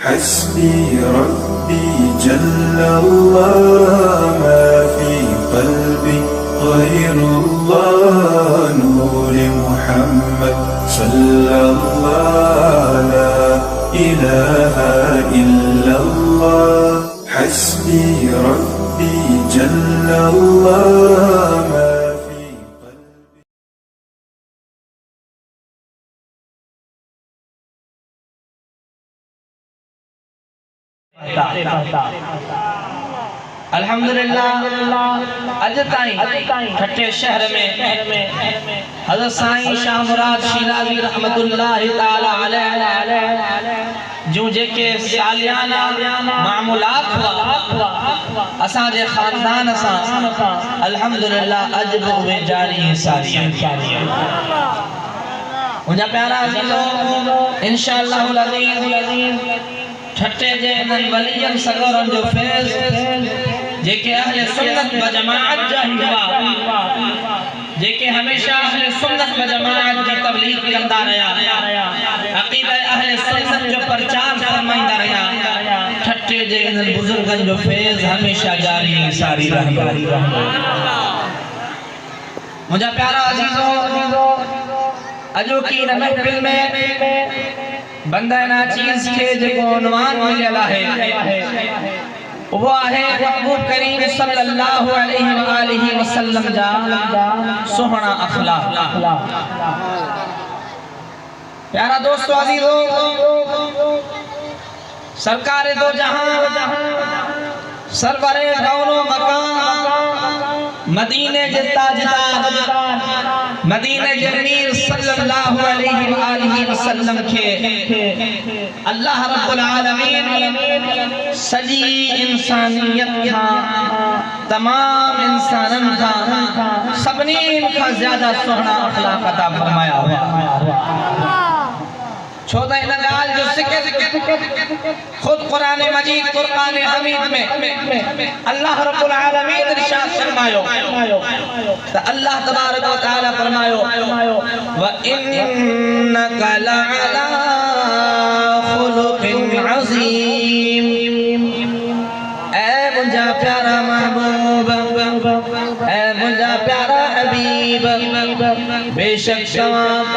حسبي ربي جل الله ما في قلبي غير الله نور محمد صلى الله لا إله إلا الله حسبي ربي جل الله ما في قلبي अल्हम्दुलिल्लाह अज ताईं ठट्टे शहर में हज़रत साईं शाह मुराद शिराज़ी रहमतुल्लाहि ताला अलैह जो जेके सालियाना मामूलात हुआ असां जे खानदान सां अल्हम्दुलिल्लाह अज भी उहे जारी सारी मुंहिंजा प्यारा अज़ीज़ो इंशाअल्लाहुल अज़ीज़ ठट्टे जे इन्हनि वलियनि सगोरनि जो फैज़ जेके अहले सुन्नत व जमाअत जा हुआ जेके हमेशा अहले सुन्नत व जमाअत जी तबलीग कंदा रहिया अक़ीदा अहले सुन्नत जो प्रचार फरमाईंदा रहिया ठट्टे जे इन्हनि बुजुर्गनि जो फैज़ हमेशा जारी सारी रहंदो मुंहिंजा प्यारा अज़ीज़ो अॼोकी इन महफ़िल में बंदा नाचीज़ के जेको उन्वान मिलियल आहे वो आहे महबूब करीम सल्लल्लाहु अलैहि व आलिहि वसल्लम जा सुहणा अखलाक प्यारा दोस्तों अज़ीज़ो सरकार दो जहां सरवरे कौनो मकान मदीने जे ताजदार मदीने जे मीर सल्लल्लाहु अलैहि व आलिहि वसल्लम के अल्लाह रब्बुल आलमीन सजी इंसानियत का तमाम इंसानन का सबनी का ज्यादा सुहना अखलाक अता फरमाया हुआ छोटा इन गाल जो सिक्के खुद कुरान मजीद फुरकान हमीद में अल्लाह रब्बुल आलमीन इरशाद फरमायो तो अल्लाह तबारक व तआला फरमायो व इन्नका लअला खुलुकिन अज़ीम ए मुझा प्यारा महबूब ए मुझा प्यारा हबीब बेशक तमाम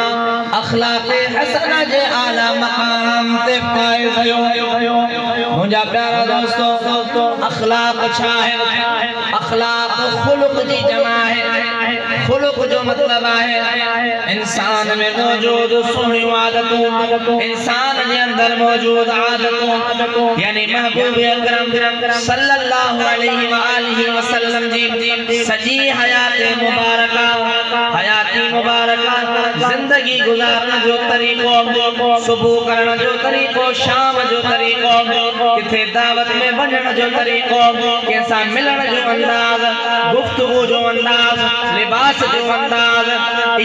अखलाक हसना जे आला मकाम ते फाइज हो मुझा प्यारा दोस्तों अखलाक छा है अखलाक खुलुक जी जमा है खुलुक जो मतलब है इंसान में मौजूद सुनी आदतों इंसान के अंदर मौजूद आदतों यानी महबूब अकरम सल्लल्लाहु अलैहि व आलिहि वसल्लम जी सजी हयात मुबारका हयाती मुबारका जिंदगी गुजारने जो तरीको सुबह करने जो तरीको शाम जो तरीको किथे दावत में वञण जो तरीको कैसा मिलण जो अंदाज गुफ्तगू जो अंदाज लिबास जो अंदाज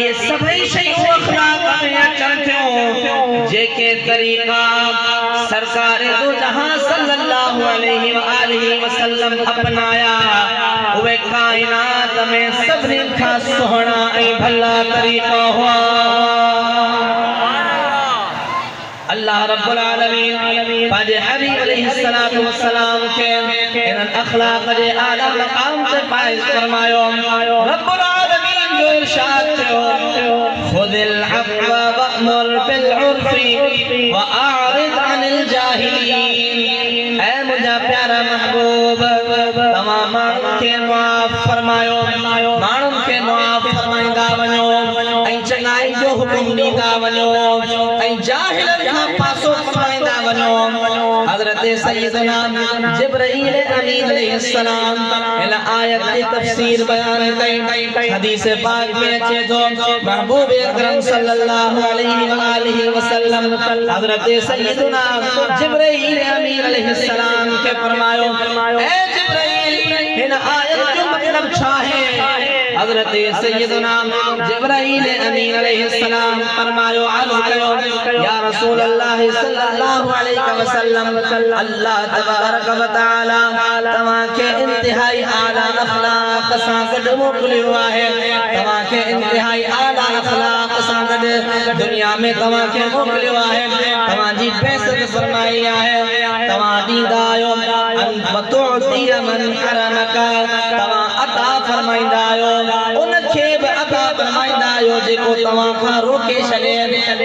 ये सभई शयूं अखलाक में अचन थियूं जेके तरीका सरकार दो जहां सल्लल्लाहु अलैहि व आलिहि वसल्लम अपनाया वे कायनात में सभनी का सुहणा ऐं भला तरीका हुआ अल्लाह रब्बुल आलमीन पाजे हबीब अलैहिस्सलातु वस्सलाम के इन अखलाक जे आला मकाम से फाइज फरमायो रब्बुल आलमीन जो इरशाद थियो खुदिल अफ़्व वअमुर बिल उर्फ़ी व आरिद अनिल जाहिलीन ऐ मुझा प्यारा महबूब तमाम माण्हुनि खे माफ़ फरमायो माण्हुनि खे माफ़ फरमाईंदा वञो ऐं चङाई जो हुकुम ॾींदा वञो ऐं जाहिलनि खां पासो फरमाईंदा वञो हज़रत सय्यदना जिब्राईल अमीन अलैहिस्सलाम इन आयत की तफसीर बयान कई हदीस पाक में अचे तो महबूब अकरम सल्लल्लाहु अलैहि व आलिहि वसल्लम हज़रत सय्यदना जिब्राईल अमीन अलैहिस्सलाम के फरमायो ए जिब्राईल इन आयत जो मतलब छा है हज़रत सय्यदना जिब्राईल अमीन अलैहिस्सलाम फरमायो अर्ज़ कयो या रसूल अल्लाह सल्लल्लाहु अलैहि वसल्लम अल्लाह तबारक व तआला तवा के इंतहाई आला अखलाक सां गॾु मोकिलियो आहे तवा के इंतहाई आला अखलाक सां गॾु गॾु दुनिया में तव्हांखे मोकिलियो आहे, तव्हांजी बेइज़्ज़त फरमाई आहे। तव्हां ॾींदा आहियो तव्हां अता फरमाईंदा आहियो, उनखे बि अता फरमाईंदा आहियो जेको तव्हां खां रोके छॾे।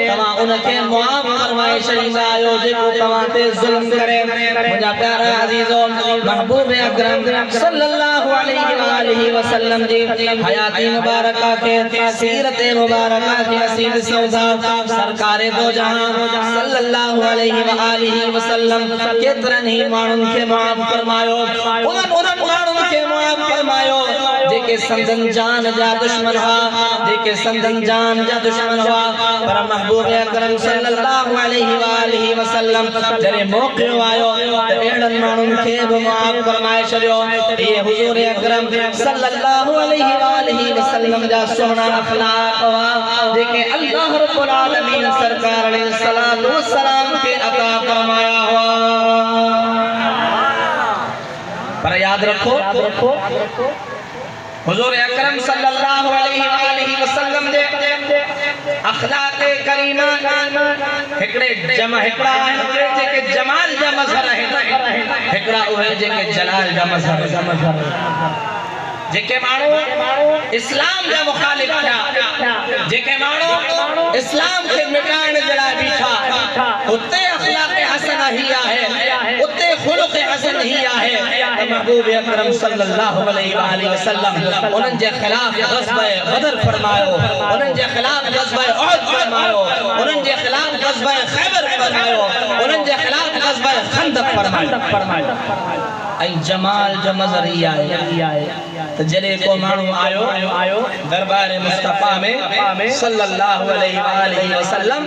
तव्हां उनखे मुआफ़ फरमाए छॾींदा आहियो जेको तव्हां ते ज़ुल्म करे। मुंहिंजा प्यारा अज़ीज़ो, महबूब अकरम सल्लल्लाहु अलैहि वसल्लम जी हयाती मुबारका खे, सीरत मुबारका खे असीं ॾिसूं था। सरकार दो जहां सल्लल्लाहु अलैहि वसल्लम केतिरनि ई माण्हुनि खे मुआफ़ फरमायो, उन्हनि माण्हुनि खे मुआफ़ फरमायो जेके संदन जान जा दुश्मन हुआ, जेके संदन जान जा दुश्मन हुआ। पर महबूब अकरम सल्लल्लाहु अलैहि वसल्लम जॾहिं मौक़ियो आयो त अहिड़नि माण्हुनि खे बि मुआफ़ फरमाए छॾियो। इहे हुज़ूर अकरम सल्लल्लाहु अलैहि वसल्लम जा सुहिणा अख़लाक़ हुआ जेके अल्लाह रब्बुल आलमीन सरकार अलैहिस्सलातु वस्सलाम खे अता फरमाया हुआ। पर याद रखो हुज़ूर अकरम सल्लल्लाहु अलैहि वसल्लम जे अखलाक़ करीमा हिकड़ा जेके जमाल जा मज़हर आहिनि, हिकड़ा उहे जेके जलाल जा मज़हर। जेके माण्हू इस्लाम जा मुखालिफ थिया, जेके माण्हू इस्लाम खे मिटाइण जे लाइ बीठा, उते अखलाक़ हसना ही आहे, उते खुलुक़ हसन ही आहे। महबूब अकरम सल्लल्लाहु अलैहि वसल्लम उन्हनि जे ख़िलाफ़ ग़ज़वे बदर फरमायो, उन्हनि जे ख़िलाफ़ ग़ज़वे उहद फरमायो, उन्हनि जे ख़िलाफ़ ग़ज़वे ख़ैबर फरमायो, उन्हनि जे ख़िलाफ़ ग़ज़वे खंदक फरमायो। ऐं जमाल जो मज़हर ई आहे त जॾहिं को माण्हू आयो दरबार मुस्तफ़ा में सल्लल्लाहु अलैहि वसल्लम,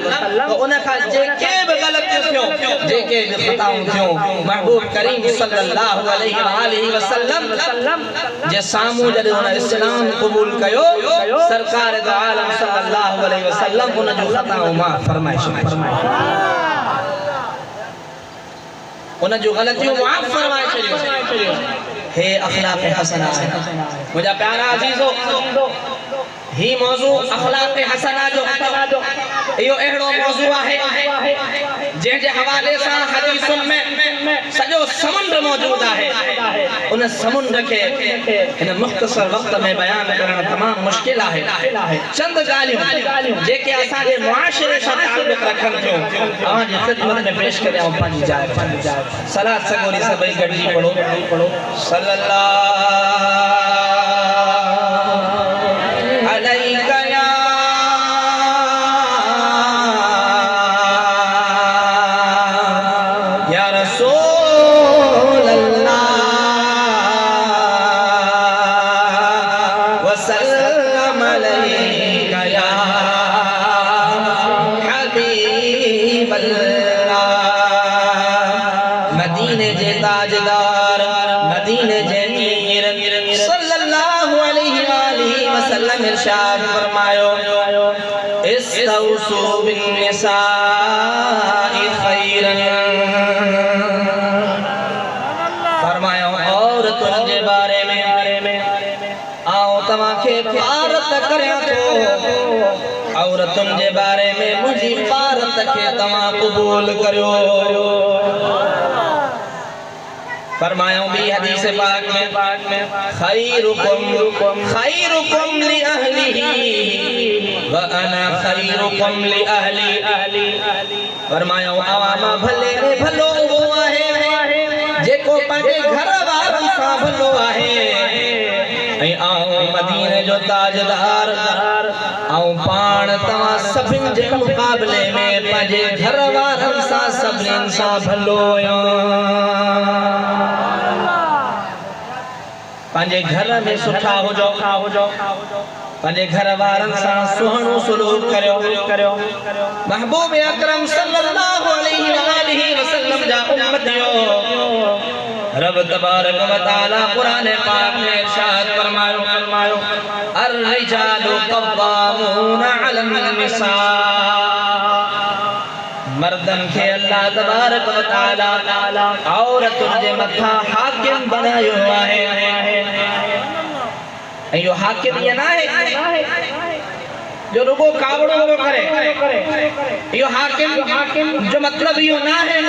तो उन खां जेके बि ग़लतियूं थियूं, जेके बि ख़ताऊं थियूं, महबूब करीम सल्लल्लाहु अलैहि वसल्लम जे साम्हूं जॾहिं हुन इस्लाम क़बूल कयो, सरकार दो आलम सल्लल्लाहु अलैहि वसल्लम उन जूं ख़ताऊं माफ़ फरमाए छॾियूं, उन जूं ग़लतियूं माफ़ फरमाए छॾियूं। हे अखलाक़ हसना आहे। मुंहिंजा प्यारा अज़ीज़ो, ही मौज़ू अखलाक़ हसना जो इहो अहिड़ो मौज़ू आहे जंहिंजे हवाले सां हदीसुनि में सॼो समुंड मौजूद आहे। उन समुंड खे हिन मुख़्तसर वक़्त में बयान करणु तमामु मुश्किल आहे। चंद ॻाल्हियूं जेके असांजे मुआशिरे सां ताल्लुक़ रखनि थियूं, तव्हांजी ख़िदमत में पेश करियां पंहिंजी जाइ। सलात सगोरी सभई गॾिजी पढ़ो सल्लल्लाहु अलैका या रसूल अल्लाह वसल्लम अलैका या हबीब अल्लाह। मदीने जे ताजदार, मदीने जे मीर सल्लल्लाहु अलैहि वसल्लम इरशाद फरमायो, इस्तौसू बिन निसाई खैरन। फरमायो औरतुनि जे बारे में आओ तव्हांखे भारत करियां थो, औरतुनि जे बारे में मुंहिंजी भारत खे तव्हां क़बूल करियो। फरमायो भी हदीस पाक में खैरुकुम लि अहलिही व अना खैरुकुम लि अहली। फरमायो अवामा भले में भलो वो आहे जेको पंहिंजे घर वारनि सां भलो आहे, ऐं आऊं मदीने जो ताजदार आऊं पाण तव्हां सभिनि जे मुक़ाबले में पंहिंजे घर वारनि सां सभिनीनि सां भलो आहियां। पंहिंजे घर में सुठा हुजो, पंहिंजे घर वारनि सां सुहिणो सलूक करियो। महबूब अकरम सल्लल्लाहु अलैहि वसल्लम जा उम्मतियो, रब तबारक व तआला कुरान पाक में इरशाद फरमायो, अर्रिजालु क़व्वामून अलन निसा। मर्दन के अल्लाह तबारक व तआला औरतुनि जे मथा हाकिम बनायो आहे। यो हाकिम ये ना है जो रुगो कावड़ो वो करे यो हाकिम जो मतलब यो ना है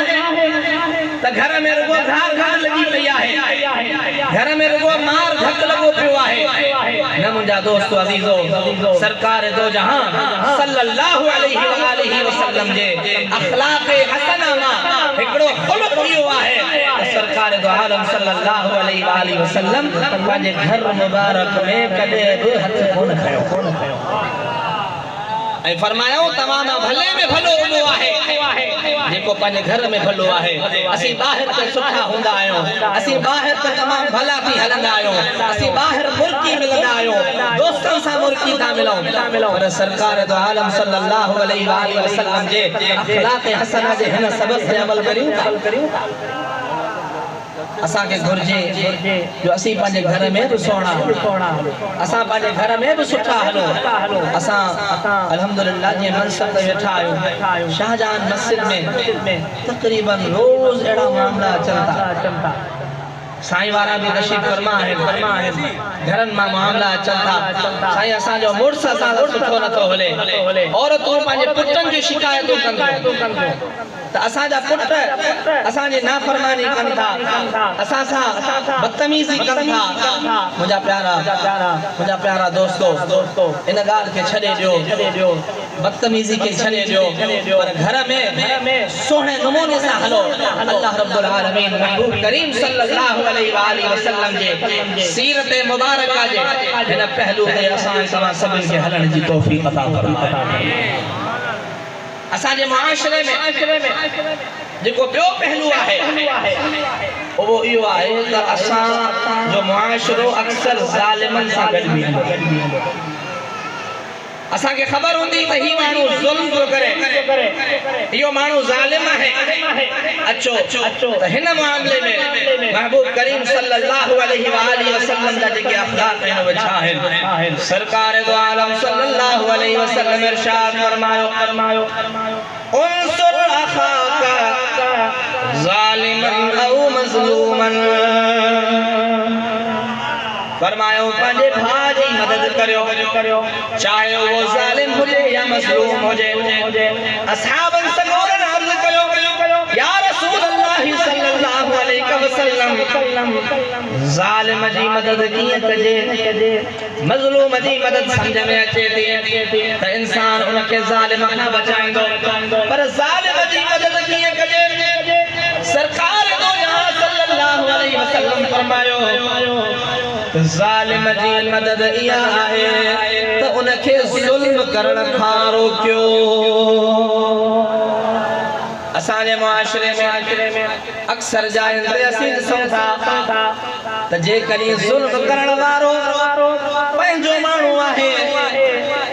तो घर में रुगो घार घार लगी पिया है, घर में रुगो मार धक लगो पियो है न मुंजा दोस्तों अजीजो सरकार दो जहां सल्लल्लाहु अलैहि वसल्लम जे अखलाक हसना मा एकड़ो खुलक यो है सरकार दो आलम सल्लल्लाहु अलैहि वसल्लम पंहिंजे घर मुबारक में कदे भी हथ कोन खयो ऐं फरमायो तमाम भले में भलो उहो आहे जेको पंहिंजे घर में भलो आहे। असीं ॿाहिरि त सुठा हूंदा आहियूं, असीं ॿाहिरि त तमामु भला थी हलंदा आहियूं, असीं ॿाहिरि मुर्की मिलंदा आहियूं, दोस्तनि सां मुर्की था मिलूं, पर सरकार दो आलम सल्लल्लाहु अलैहि वसल्लम जे अखलाक हसना जे हिन सबक़ ते अमल करियूं था। असां के घुर्जे जो असीं पंहिंजे घर में भी सोना, असां पंहिंजे घर में भी सुठा हलो, असां अल्हम्दुलिल्लाह जे मनसब ते वेठा आहियूं। शाहजहां मस्जिद में तकरीबन रोज एड़ा मामला चलता, साईं वारा भी तशरीफ फरमा है, घरन मां मामला चलता। साईं असां जो मुर्स असां सुठो नथो हले, औरतूं पंहिंजे पुटन जी शिकायतूं कनि त असां जा पुट असां जी नाफरमानी कनि था, असां सां बदतमीजी कनि था। मुंहिंजा प्यारा दोस्तों इन ॻाल्हि खे छॾे ॾियो, बदतमीजी खे छॾे ॾियो, पर घर में सोहणे नमूने सां हलो। अल्लाह रब्बुल आलमीन महबूब करीम सल्लल्लाहु अलैहि वसल्लम जे सीरत मुबारका जे हिन पहलू ते असां तमाम सभिनि खे हलण जी तौफीक अता फरमाए। असां जे मुआशरे में जेको ॿियो पहलू आहे वो इहो आहे त असां जो मुआशरो अक्सर ज़ालिमन सां गॾु बीहंदो। असां खे ख़बर हूंदी त ही माण्हू ज़ुल्म थो करे, इहो माण्हू ज़ालिम आहे, अचो त हिन मामले में महबूब करीम सल्लल्लाहु अलैहि वसल्लम जा जेके अखलाक आहिनि उहे छा आहिनि। सरकार दो आलम सल्लल्लाहु अलैहि वसल्लम इरशाद फरमायो उनसुर अखाका ज़ालिमन औ मज़लूमन, फरमायो पंहिंजे भाउ जी मदद करियो चाहे वो ज़ालिम हुजे या मज़लूम हुजे। असहाबन सगोरन अर्ज़ कयो या रसूल अल्लाह सल्लल्लाहु अलैहि वसल्लम ज़ालिम जी मदद कीअं कजे, मज़लूम जी मदद समझ में अचे थी त इंसान उनखे ज़ालिम खां बचाईंदो, पर ज़ालिम जी मदद कीअं कजे। सरकार दो जहां सल्लल्लाहु अलैहि वसल्लम फरमायो ज़ालिम जी मदद इहा आहे त उनखे ज़ुल्म करण खां रोकियो। असांजे मुआशरे में अक्सर जाइनि ते असीं ॾिसूं था त जेकॾहिं ज़ुल्म करण वारो पंहिंजो माण्हू आहे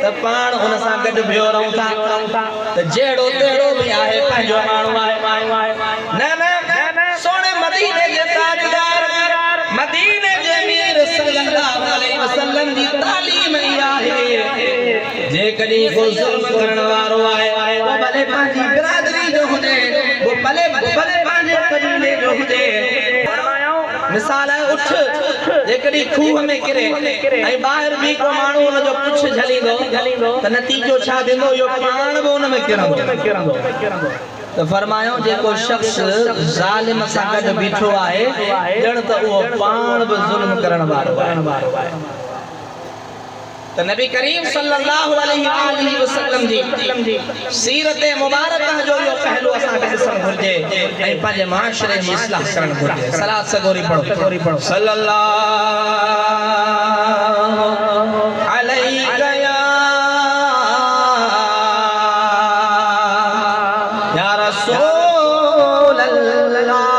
त पाण हुन सां गॾु बीहो रहूं था त जहिड़ो तहिड़ो बि आहे पंहिंजो माण्हू आहे। न सोने मदीने जे ताजदार मदीने जे मीर सल्लल्लाहु अलैहि वसल्लम जी तालीम इहा आहे जेकॾहिं को ज़ुल्म करण वारो आहे वो भले पंहिंजी बिरादरी जो हुजे, वो भले पंहिंजे कबीले जो हुजे। मिसाल है उठ जेकॾहिं खूह में किरे ऐं ॿाहिरि बि को माण्हू हुन जो पुछ झलींदो त नतीजो छा थींदो, इहो पाण बि हुन में किरंदो। तो फरमायो जेको शख्स ज़ालिम सां गॾु बीठो आहे ॼण त उहो पाण बि ज़ुल्म करण वारो आहे। तो नबी करीम सल्लल्लाहु अलैहि वसल्लम जी सीरत मुबारक जो यो पहलू असां खे ॾिसण घुर्जे ऐं पंहिंजे मुआशरे जी इस्लाह करण घुर्जे। सलात सगोरी पढ़ो सल्लल्लाहु अलैहि या रसूल अल्लाह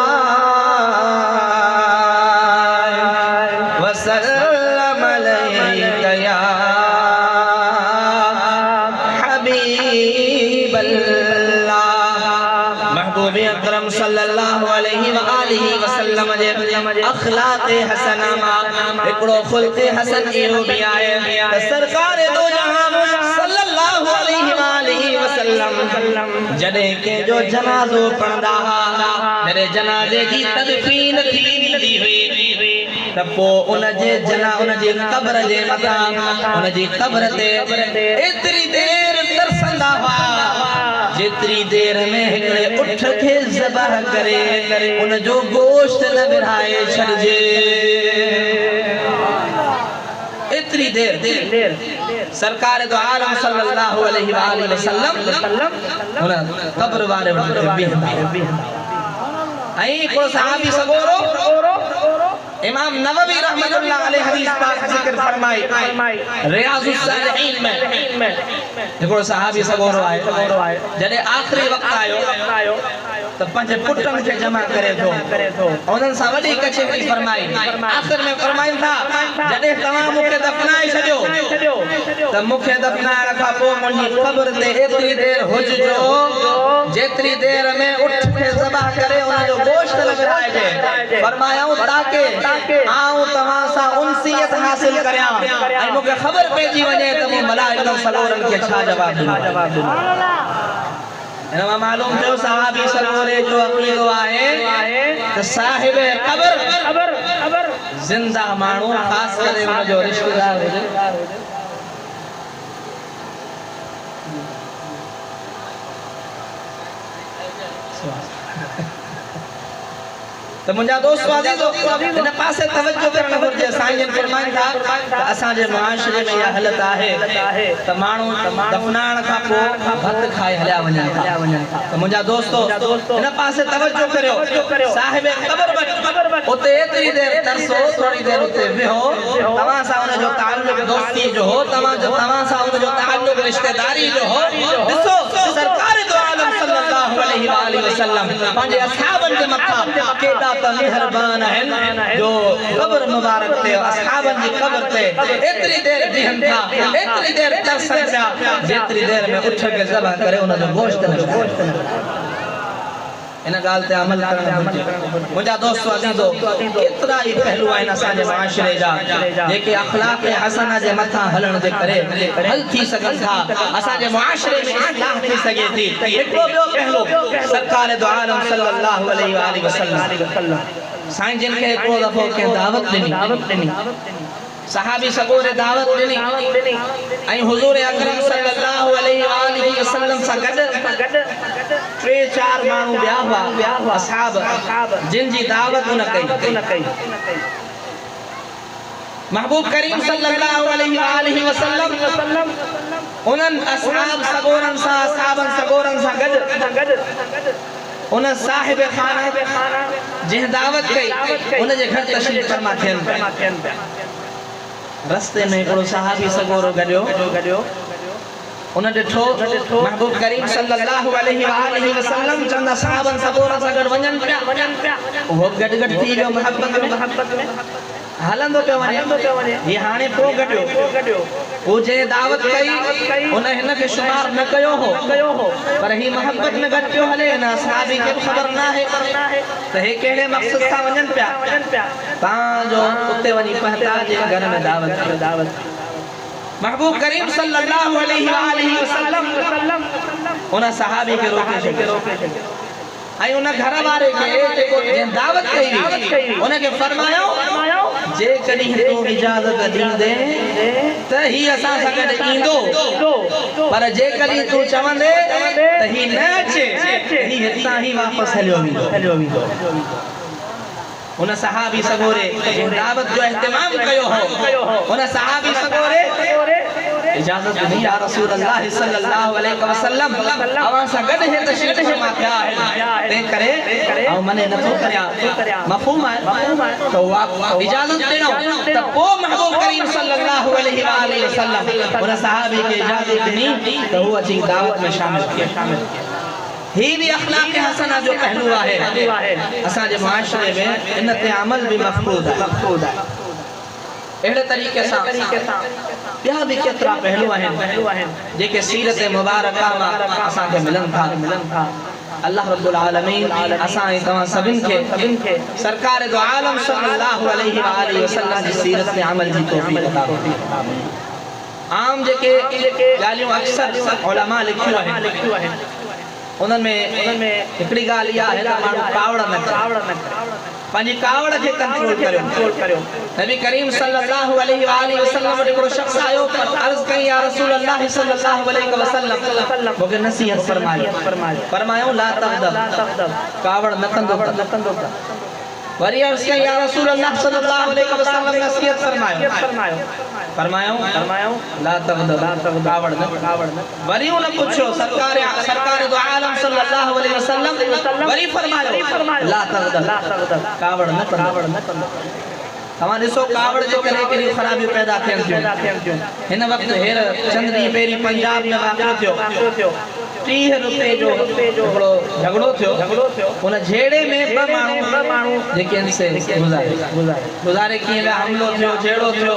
वसल्लम अलैका या हबीब अल्लाह। महबूब अकरम सल्लल्लाहु अलैहि वसल्लम जे अखलाक हसना मां हिकड़ो खुल्क हसन इहो भी आहे त सरकार दो जहां सल्लल्लाहु अलैहि वसल्लम जॾहिं के जो जनाज़ो पढ़ंदा हुआ, जॾहिं जनाज़े जी तदफीन थींदी हुई त पोइ उन जे कब्र जे मथां उन जी कब्र ते एतिरी ॾिसंदा हुआ जेतिरी देर में हिकिड़े उठ खे ज़बह करे उन जो गोश्त न विरहाए छॾिजे एतिरी देर सरकार दो आलम सल्लल्लाहु अलैहि वसल्लम हुन क़ब्र वारे वटि बीहंदा ऐं को सहाबी सगोरो इमाम नववी रहमतुल्लाह अलैहि हदीस पाक जिक्र फरमाई रियाजुस सालिहीन में हिकिड़ो सहाबी सगोरो आहे जॾहिं आख़िरी वक़्तु आयो त पंहिंजे पुटनि खे जमा करे थो उन्हनि सां वॾी कचहरी फरमाई आख़िर में फरमाइनि था जॾहिं तव्हां मूंखे दफ़नाए छॾियो त मूंखे दफ़नाइण खां पोइ मुंहिंजी क़ब्र ते एतिरी देर हुजजो जेतिरी देर में उठ खे ज़बह करे उन जो गोश्त न विरहाइजे फरमायाऊं ताके आऊं तव्हां सां उनसियत हासिल करियां ऐं मूंखे ख़बर पइजी वञे त मूं मलाइकनि सलोरनि खे छा जवाब ॾिनो हिन मां मालूम थियो सहाबी सलोरे जो अक़ीदो आहे त साहिब क़ब्र ज़िंदा माण्हू ख़ासि करे उन जो रिश्तेदार हुजे तो मुंजा दोस्त अजीजो इन पासे तवज्जो करण घुर्जे साईं फरमाइन था असांजे मुआशरे में या हालत आहे त माण्हू दफनाइण खां पोइ भत खाए हलिया वञनि था त मुंजा दोस्तो इन पासे तवज्जो करियो साहिब क़ब्र उते एतिरी देर तरसो थोड़ी देर उते विहो तव्हां सां उन जो ताल्लुक दोस्ती जो हो तव्हां सां उन जो ताल्लुक रिश्तेदारी जो हो ॾिसो सरकार दो आलम सल्लल्लाहु अलैहि वसल्लम पंहिंजे असहाबनि जे मथां केॾा मेहरबान है जो क़ब्र मुबारक ते असहाबन जी क़ब्र ते एतरी देर बीहन था एतरी देर तरसन था जेतरी देर में उठ के ज़बह करे उन जो गोश्त इन गाल ते अमल करण मुंजा दोस्त अजीजो केतरा ही पहलू आइन असांजे माशरे जा जेके अखलाक हसना जे मथा हलण जे करे हल थी सकन था असांजे माशरे में इस्लाह थी सके थी हिकड़ो ॿियो पहलू सरकार दो आलम सल्लल्लाहु अलैहि वसल्लम साईं जिन खे हिकड़ो दफ़ो के दावत ॾिनी सहाबी सगोरे दावत ॾिनी ऐं हुजूर अकरम सल्लल्लाहु अलैहि वसल्लम सां गॾु 3-4 माण्हू ॿिया हुआ असहाब जिन जी दावत न कई महबूब करीम सल्लल्लाहु अलैहि वसल्लम उन्हनि असहाब सगोरन सां असहाबन सगोरन सां गॾु उन साहिब खाना जंहिं दावत कई उन जे घर तशरीफ फरमा थियनि रस्ते में हिकिड़ो सहाबी सगोरो गॾियो उन ॾिठो महबूब करीम सल्लल्लाहु अलैहि वसल्लम चंद सहाबन सगोरन सां गॾु वञनि पिया उहो गॾ थी वियो मोहब्बत में हलंदो पियो वञे ये हाणे पोइ गॾियो वो जे दावत कई उन हिन खे शुमार न कयो हो पर ही मोहब्बत में गॾ पियो हले न सहाबी खे ख़बर न आहे त हे कहिड़े मक़सद सां वञनि पिया तव्हां जो उते वञी पहता जे घर में दावत महबूब करीम सल्लल्लाहु अलैहि वसल्लम उन सहाबी खे रोके छॾियो ऐं उन घर वारे खे जेको दावत कई उन खे फरमायो जे कॾहिं तूं इजाज़त ॾींदे त ही असां सां गॾु ईंदो पर जे कॾहिं तूं चवंदे त ही न अचे ही हितां ही वापसि हलियो वेंदो उन सहाबी सगोरे दावत जो इहतिमाम कयो हो उन सहाबी सगोरे इजाजत दी या रसूल अल्लाह सल्लल्लाहु अलैहि वसल्लम अवां सां गॾु हे तशरीफ़ फरमा थिया आहिनि तंहिं करे ऐं मने नथो करियां मफ़हूम आहे तो इजाजत ॾिनो त पोइ महबूब करीम सल्लल्लाहु अलैहि वसल्लम उन सहाबी खे इजाजत ॾिनी त हू अची दावत में शामिल थिया ही भी अखलाक हसना जो पहलू है असांजे मुआशरे में इन ते अमल भी मफ़क़ूद है अहिड़े तरीक़े सां ॿिया भी केतिरा पहलू आहिनि जेके सीरत मुबारका मां असांखे मिलनि था अल्लाह रब्बुल आलमीन असां ऐं तव्हां सभिनि खे सरकार दो आलम सल्लल्लाहु अलैहि वसल्लम जी सीरत ते अमल जी तौफ़ीक़ अता फरमाए आम जेके ॻाल्हियूं अक्सर उलमा लिखियूं आहिनि उनमें हिकिड़ी ॻाल्हि इहा आहे त माण्हू पावड़ न पंहिंजी कावड़ खे कंट्रोल करियो। नबी करीम सल्लल्लाहु अलैहि वसल्लम वटि हिकिड़ो शख़्स आयो, अर्ज़ कई या रसूल अल्लाह सल्लल्लाहु अलैहि वसल्लम मूंखे नसीहत फरमायो ला तग़दब, कावड़ न कंदो। वरी अर्ज़ कई या रसूल अल्लाह सल्लल्लाहु अलैहि वसल्लम नसीहत फरमायो ला तग़दब, कावड़ न। वरी उन पुछो सरकार दो आलम सल्लल्लाहु अलैहि वसल्लम वरी फरमायो ला तग़दब, कावड़ न। तव्हां ॾिसो कावड़ जे करे केॾी ख़राबियूं पैदा थियनि थियूं। हिन वक़्तु हेर चंद ॾींहं पहिरीं पंजाब में वाक़ियो थियो, 30 रुपए जो हिकिड़ो झगड़ो थियो। उन झेड़े में ॿ माण्हू जेके आहिनि से गुज़ारे कीअं विया, हमिलो थियो, झेड़ो थियो,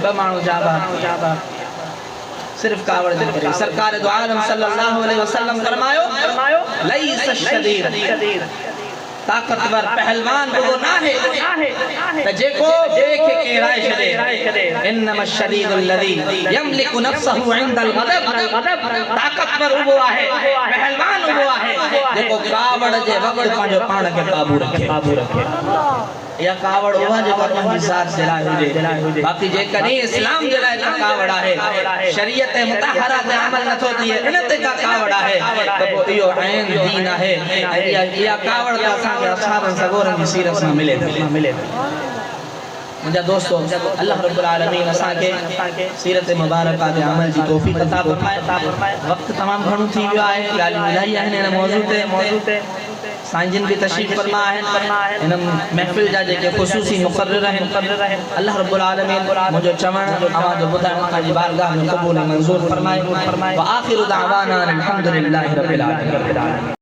2 माण्हू जाबार सिर्फ कावड़ जे करे। सरकार दो आलम सल्लल्लाहु अलैहि वसल्लम फरमायो लैस शदीद, ताकतवर पहलवान वो ना है त जेको देखे केराए छॾे। इन्नमा शदीदुल लज़ी यमलिकु नफ्सहु इंदल गज़ब, ताकतवर वो आहे, पहलवान वो आहे जेको कावड़ जे वक़्तु पंहिंजो पाण खे काबू रखे। या कावड़ उहा जेको पंहिंजी ज़ात जे लाइ हुजे। बाक़ी जेकॾहिं इस्लाम जे लाइ का कावड़ आहे, शरीयत मुतहरा ते अमल नथो थिए, इन ते का कावड़ आहे त पोइ इहो ऐन दीन आहे। इहा कावड़ त असांखे असहाबनि सगोरनि जी सीरत में मिले। मुंहिंजा दोस्तो, अल्लाह रब्बुल आलमीन असांखे सीरत मुबारका ते अमल जी तौफ़ीक़ अता फरमाए। वक़्तु तमामु घणो थी वियो आहे, ॻाल्हियूं इलाही आहिनि हिन मौज़ू ते। साईं जिन भी तशरीफ़ फरमा आहिनि, इन महफ़िल जा जेके ख़ुसूसी मुक़र्रर आहिनि, अल्लाह रब्बुल आलमीन मुंहिंजो चवणु अवां जो ॿुधाइणु पंहिंजी बारगाह में क़बूल मंज़ूर फरमाए। व आख़िरु दावाना अनिल हम्दुलिल्लाहि रब्बिल आलमीन।